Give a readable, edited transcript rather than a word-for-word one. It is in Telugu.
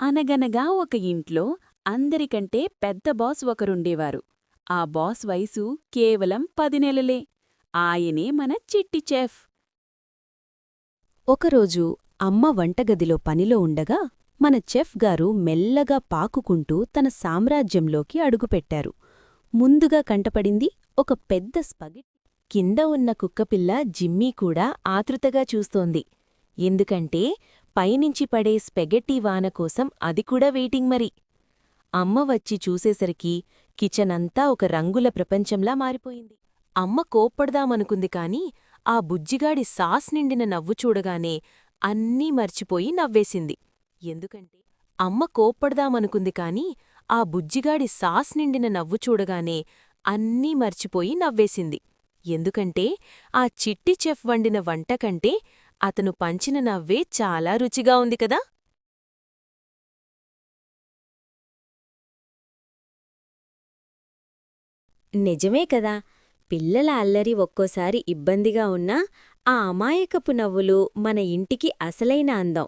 అనగనగా ఒక ఇంట్లో అందరికంటే పెద్ద బాస్ ఒకరుండేవారు. ఆ బాస్ వయసు కేవలం 10 నెలలే. ఆయనే మన చిట్టి చెఫ్. ఒకరోజు అమ్మ వంటగదిలో పనిలో ఉండగా మన చెఫ్ గారు మెల్లగా పాకుకుంటూ తన సామ్రాజ్యంలోకి అడుగుపెట్టారు. ముందుగా కంటపడింది ఒక పెద్ద స్పగెట్టి. కింద ఉన్న కుక్కపిల్ల జిమ్మీ కూడా ఆతృతగా చూస్తోంది. ఎందుకంటే పైనుంచి పడే స్పెగెట్టి వాన కోసం అది కూడా వెయిటింగ్ మరి. అమ్మ వచ్చి చూసేసరికి కిచెనంతా ఒక రంగుల ప్రపంచంలా మారిపోయింది. అమ్మ కోప్పడదామనుకుంది కాని ఆ బుజ్జిగాడి సాస్ నిండిన నవ్వు చూడగానే అన్నీ మర్చిపోయి నవ్వేసింది. ఎందుకంటే అమ్మ కోప్పడదామనుకుంది కాని ఆ బుజ్జిగాడి సాస్ నిండిన నవ్వు చూడగానే అన్నీ మర్చిపోయి నవ్వేసింది. ఎందుకంటే ఆ చిట్టి చెఫ్ వండిన వంటకంటే అతను పంచిన నవ్వే చాలా రుచిగా ఉంది కదా. నిజమే కదా. పిల్లల అల్లరి ఒక్కోసారి ఇబ్బందిగా ఉన్నా ఆ అమాయకపు నవ్వులు మన ఇంటికి అసలైన అందం.